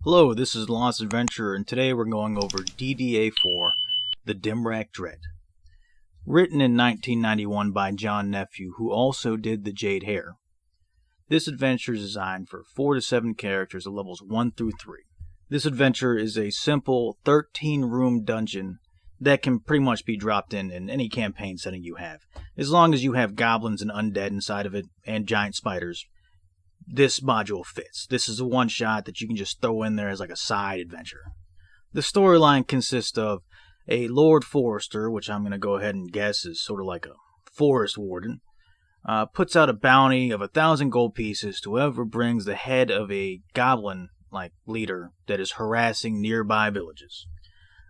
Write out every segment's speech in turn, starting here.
Hello, this is Lost Adventure, and today we're going over DDA4, The Dymrak Dread. Written in 1991 by John Nephew, who also did The Jade Hare. This adventure is designed for 4 to 7 characters at levels 1 through 3. This adventure is a simple 13-room dungeon that can pretty much be dropped in any campaign setting you have. As long as you have goblins and undead inside of it, and giant spiders, this module fits. This is a one-shot that you can just throw in there as like a side adventure. The storyline consists of a Lord Forester, which I'm going to go ahead and guess is sort of like a forest warden, puts out a bounty of 1,000 gold pieces to whoever brings the head of a goblin-like leader that is harassing nearby villages.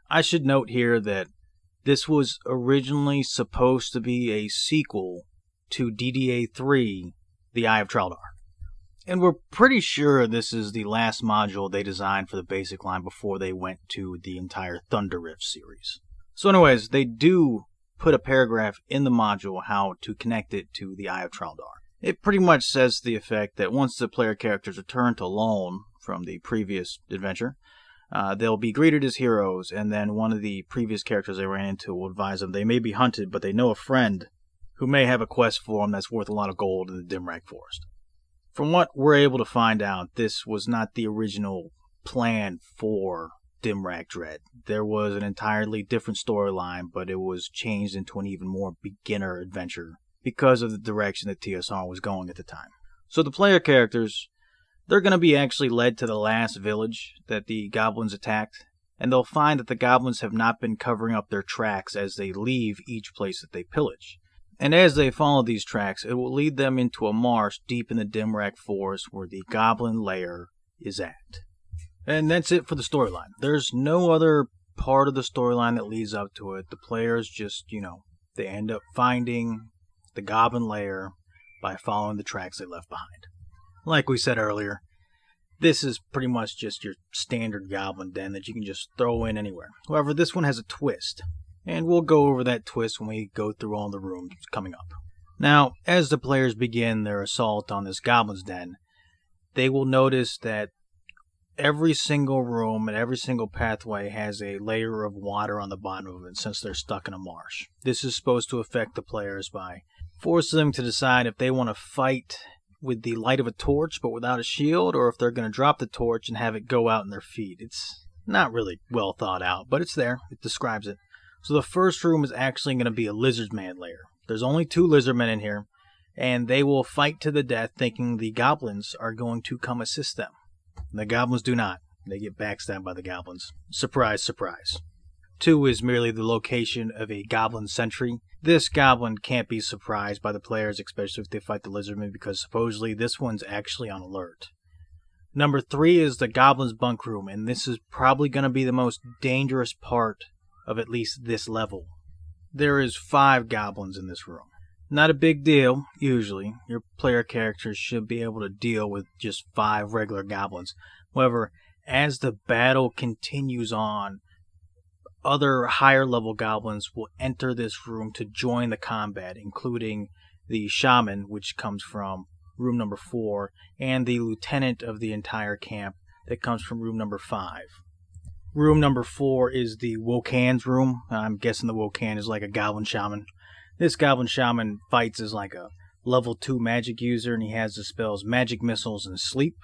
I should note here that this was originally supposed to be a sequel to DDA4, The Eye of Traldar. And we're pretty sure this is the last module they designed for the basic line before they went to the entire Thunder Rift series. So anyways, they do put a paragraph in the module how to connect it to the Eye of Traldar. It pretty much says to the effect that once the player characters return to Loln from the previous adventure, they'll be greeted as heroes, and then one of the previous characters they ran into will advise them they may be hunted, but they know a friend who may have a quest for them that's worth a lot of gold in the Dymrak forest. From what we're able to find out, this was not the original plan for Dymrak Dread. There was an entirely different storyline, but it was changed into an even more beginner adventure because of the direction that TSR was going at the time. So the player characters, they're going to be actually led to the last village that the goblins attacked, and they'll find that the goblins have not been covering up their tracks as they leave each place that they pillage. And as they follow these tracks, it will lead them into a marsh deep in the Dymrak forest where the goblin lair is at. And that's it for the storyline. There's no other part of the storyline that leads up to it. The players just, they end up finding the goblin lair by following the tracks they left behind. Like we said earlier, this is pretty much just your standard goblin den that you can just throw in anywhere. However, this one has a twist. And we'll go over that twist when we go through all the rooms coming up. Now, as the players begin their assault on this goblin's den, they will notice that every single room and every single pathway has a layer of water on the bottom of it since they're stuck in a marsh. This is supposed to affect the players by forcing them to decide if they want to fight with the light of a torch but without a shield, or if they're going to drop the torch and have it go out in their feet. It's not really well thought out, but it's there. It describes it. So the first room is actually going to be a lizardman lair. There's only 2 lizardmen in here, and they will fight to the death thinking the goblins are going to come assist them. And the goblins do not. They get backstabbed by the goblins. Surprise, surprise. 2 is merely the location of a goblin sentry. This goblin can't be surprised by the players, especially if they fight the lizardmen, because supposedly this one's actually on alert. Number 3 is the goblin's bunk room, and this is probably going to be the most dangerous part of at least this level. There is 5 goblins in this room. Not a big deal, usually. Your player characters should be able to deal with just 5 regular goblins. However, as the battle continues on, other higher level goblins will enter this room to join the combat, including the shaman, which comes from room number 4, and the lieutenant of the entire camp that comes from room number 5. Room number 4 is the Wilkans Room. I'm guessing the Wilkan is like a goblin shaman. This goblin shaman fights as like a level 2 magic user, and he has the spells Magic Missiles and Sleep.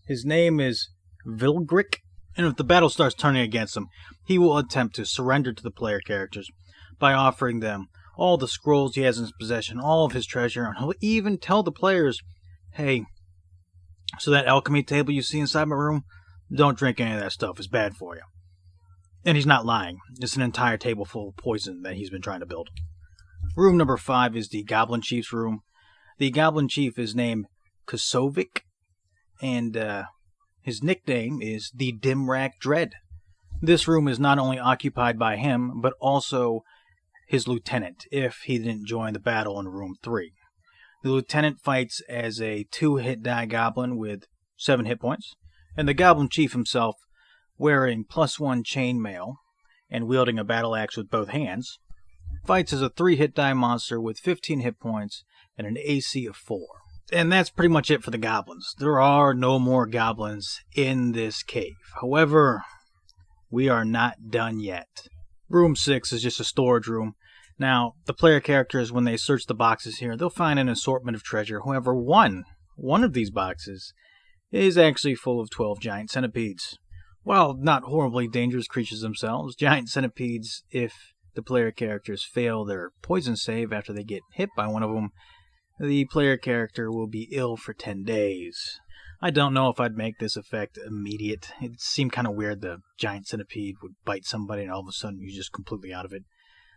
His name is Vilgrick, and if the battle starts turning against him, he will attempt to surrender to the player characters by offering them all the scrolls he has in his possession, all of his treasure, and he'll even tell the players, hey, so that alchemy table you see inside my room, don't drink any of that stuff, it's bad for you. And he's not lying. It's an entire table full of poison that he's been trying to build. Room number 5 is the Goblin Chief's room. The Goblin Chief is named Kosovic, and his nickname is the Dymrak Dread. This room is not only occupied by him, but also his lieutenant, if he didn't join the battle in room 3. The lieutenant fights as a 2-hit die goblin with 7 hit points, and the Goblin Chief himself, wearing +1 chainmail and wielding a battle axe with both hands, fights as a 3-hit die monster with 15 hit points and an AC of 4. And that's pretty much it for the goblins. There are no more goblins in this cave. However, we are not done yet. Room 6 is just a storage room. Now, the player characters, when they search the boxes here, they'll find an assortment of treasure. However, one of these boxes is actually full of 12 giant centipedes. While not horribly dangerous creatures themselves, giant centipedes, if the player characters fail their poison save after they get hit by one of them, the player character will be ill for 10 days. I don't know if I'd make this effect immediate. It seemed kind of weird the giant centipede would bite somebody and all of a sudden you're just completely out of it.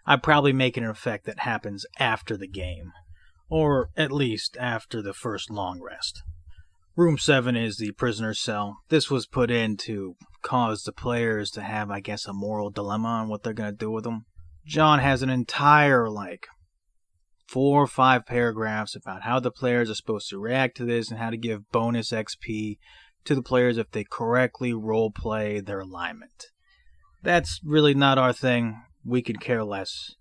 I'd probably make it an effect that happens after the game, or at least after the first long rest. Room 7 is the prisoner's cell. This was put in to cause the players to have, I guess, a moral dilemma on what they're going to do with them. John has an entire, 4 or 5 paragraphs about how the players are supposed to react to this and how to give bonus XP to the players if they correctly roleplay their alignment. That's really not our thing. We could care less.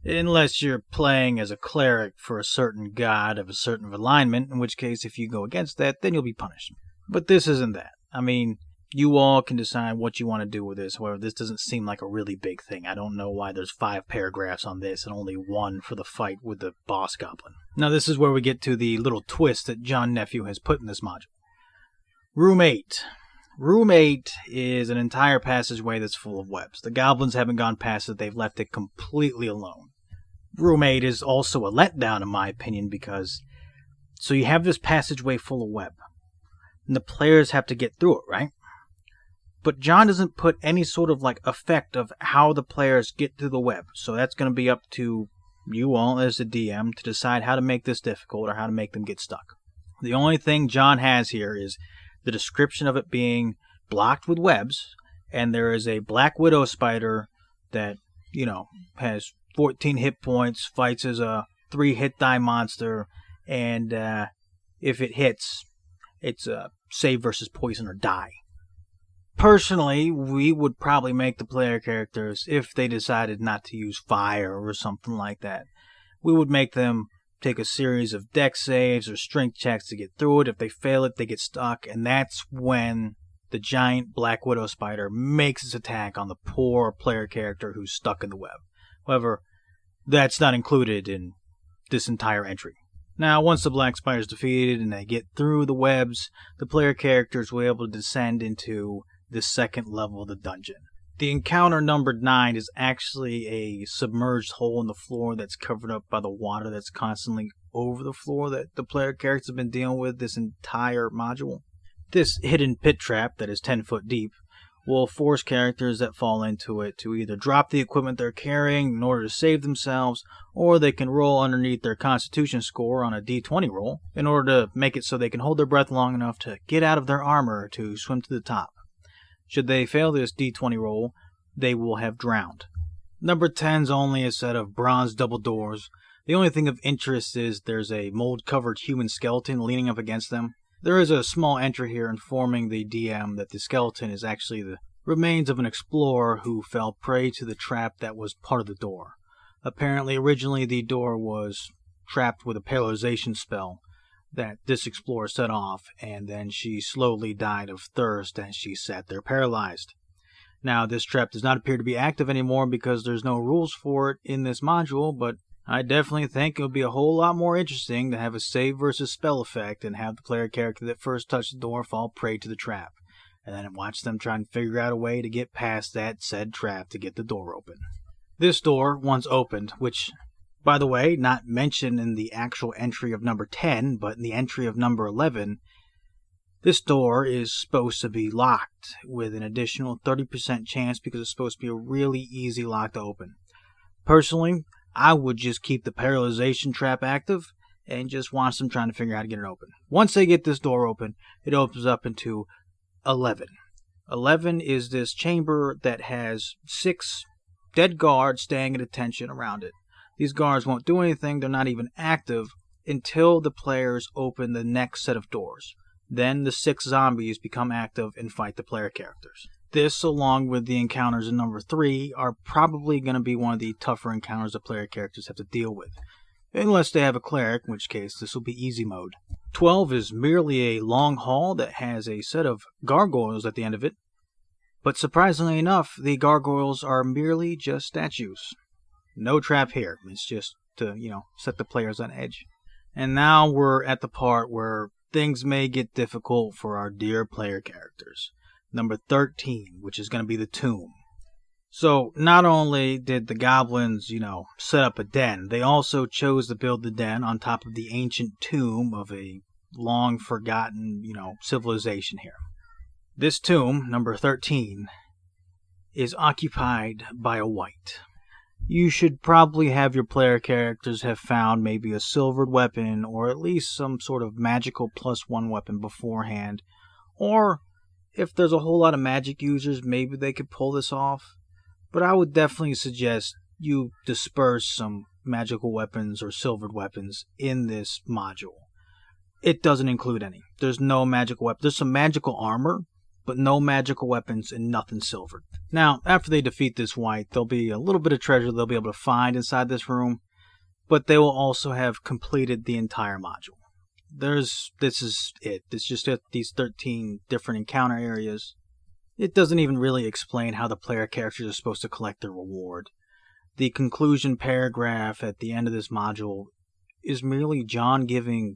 Unless you're playing as a cleric for a certain god of a certain alignment, in which case if you go against that, then you'll be punished. But this isn't that. I mean, you all can decide what you want to do with this. However, this doesn't seem like a really big thing. I don't know why there's 5 paragraphs on this and only 1 for the fight with the boss goblin. Now this is where we get to the little twist that John Nephew has put in this module. Room 8. Room 8 is an entire passageway that's full of webs. The goblins haven't gone past it. They've left it completely alone. Room 8 is also a letdown, in my opinion, because so you have this passageway full of web, and the players have to get through it, right? But John doesn't put any sort of effect of how the players get through the web, so that's going to be up to you all as the DM to decide how to make this difficult or how to make them get stuck. The only thing John has here is the description of it being blocked with webs, and there is a black widow spider that, has 14 hit points, fights as a 3 hit die monster, and if it hits, it's a save versus poison or die. Personally, we would probably make the player characters, if they decided not to use fire or something like that, we would make them take a series of dex saves or strength checks to get through it. If they fail it, they get stuck, and that's when the giant black widow spider makes its attack on the poor player character who's stuck in the web. However, that's not included in this entire entry. Now, once the black spider is defeated and they get through the webs, the player characters will be able to descend into the second level of the dungeon. The encounter numbered 9 is actually a submerged hole in the floor that's covered up by the water that's constantly over the floor that the player characters have been dealing with this entire module. This hidden pit trap that is 10 foot deep will force characters that fall into it to either drop the equipment they're carrying in order to save themselves, or they can roll underneath their constitution score on a d20 roll in order to make it so they can hold their breath long enough to get out of their armor to swim to the top. Should they fail this d20 roll, they will have drowned. Number 10's only a set of bronze double doors. The only thing of interest is there's a mold-covered human skeleton leaning up against them. There is a small entry here informing the DM that the skeleton is actually the remains of an explorer who fell prey to the trap that was part of the door. Apparently, originally the door was trapped with a paralyzation spell that this explorer set off, and then she slowly died of thirst as she sat there paralyzed. Now, this trap does not appear to be active anymore because there's no rules for it in this module, but I definitely think it would be a whole lot more interesting to have a save versus spell effect and have the player character that first touched the door fall prey to the trap, and then watch them try and figure out a way to get past that said trap to get the door open. This door, once opened, which, by the way, not mentioned in the actual entry of number 10, but in the entry of number 11, this door is supposed to be locked with an additional 30% chance because it's supposed to be a really easy lock to open. Personally, I would just keep the paralyzation trap active and just watch them trying to figure out how to get it open. Once they get this door open, it opens up into 11. 11 is this chamber that has 6 dead guards staying at attention around it. These guards won't do anything, they're not even active, until the players open the next set of doors. Then the 6 zombies become active and fight the player characters. This, along with the encounters in number 3, are probably going to be one of the tougher encounters the player characters have to deal with. Unless they have a cleric, in which case this will be easy mode. 12 is merely a long hall that has a set of gargoyles at the end of it. But surprisingly enough, the gargoyles are merely just statues. No trap here. It's just to, set the players on edge. And now we're at the part where things may get difficult for our dear player characters. Number 13, which is going to be the tomb. So, not only did the goblins, set up a den, they also chose to build the den on top of the ancient tomb of a long-forgotten, civilization here. This tomb, number 13, is occupied by a wight. You should probably have your player characters have found maybe a silvered weapon or at least some sort of magical +1 weapon beforehand. Or, if there's a whole lot of magic users, maybe they could pull this off. But I would definitely suggest you disperse some magical weapons or silvered weapons in this module. It doesn't include any. There's no magical weapon. There's some magical armor, but no magical weapons and nothing silvered. Now, after they defeat this wight, there'll be a little bit of treasure they'll be able to find inside this room, but they will also have completed the entire module. This is it. It's just these 13 different encounter areas. It doesn't even really explain how the player characters are supposed to collect their reward. The conclusion paragraph at the end of this module is merely John giving,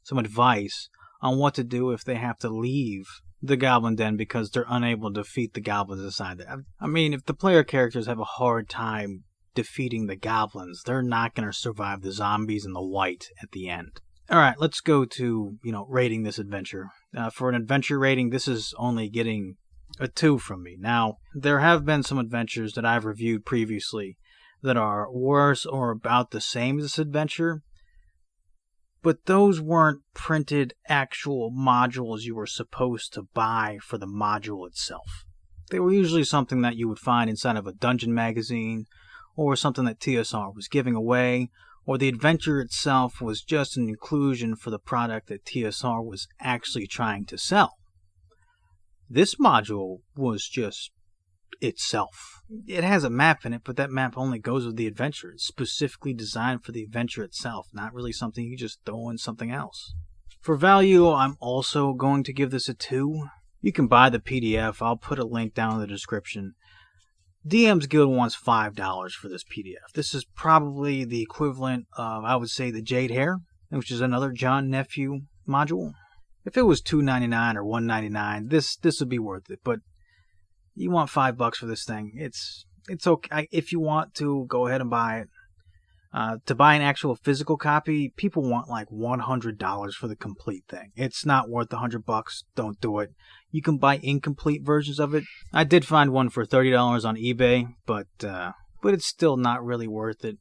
some advice on what to do if they have to leave the Goblin Den because they're unable to defeat the goblins inside there. I mean, if the player characters have a hard time defeating the goblins, they're not going to survive the zombies and the wight at the end. Alright, let's go to, rating this adventure. For an adventure rating, this is only getting a 2 from me. Now, there have been some adventures that I've reviewed previously that are worse or about the same as this adventure, but those weren't printed actual modules you were supposed to buy for the module itself. They were usually something that you would find inside of a dungeon magazine, or something that TSR was giving away, or the adventure itself was just an inclusion for the product that TSR was actually trying to sell. This module was just itself. It has a map in it, but that map only goes with the adventure. It's specifically designed for the adventure itself, not really something you just throw in something else. For value, I'm also going to give this a 2. You can buy the PDF. I'll put a link down in the description. DM's Guild wants $5 for this PDF. This is probably the equivalent of, I would say, the Jade Hair, which is another John Nephew module. If it was $2.99 or $1.99, this would be worth it. But you want $5 for this thing. It's okay. If you want to, go ahead and buy it. To buy an actual physical copy, people want like $100 for the complete thing. It's not worth $100. Don't do it. You can buy incomplete versions of it. I did find one for $30 on eBay, but it's still not really worth it.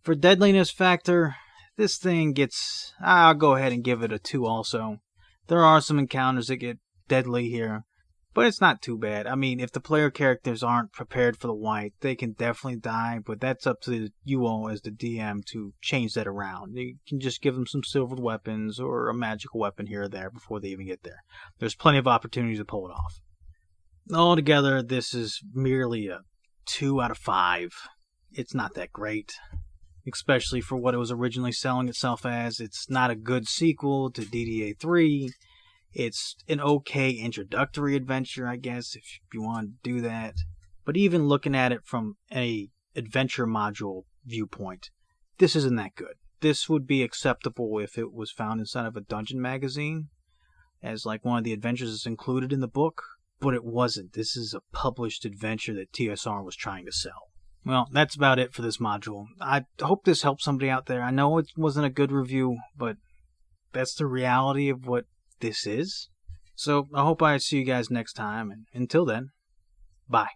For deadliness factor, this thing gets... I'll go ahead and give it a 2 also. There are some encounters that get deadly here, but it's not too bad. I mean, if the player characters aren't prepared for the wight, they can definitely die, but that's up to you all as the DM to change that around. You can just give them some silvered weapons or a magical weapon here or there before they even get there. There's plenty of opportunities to pull it off. Altogether, this is merely a 2 out of 5. It's not that great, especially for what it was originally selling itself as. It's not a good sequel to DDA4. It's an okay introductory adventure, I guess, if you want to do that. But even looking at it from a adventure module viewpoint, this isn't that good. This would be acceptable if it was found inside of a dungeon magazine, as like one of the adventures that's included in the book, but it wasn't. This is a published adventure that TSR was trying to sell. Well, that's about it for this module. I hope this helps somebody out there. I know it wasn't a good review, but that's the reality of what this is. So I hope I see you guys next time, and until then, bye.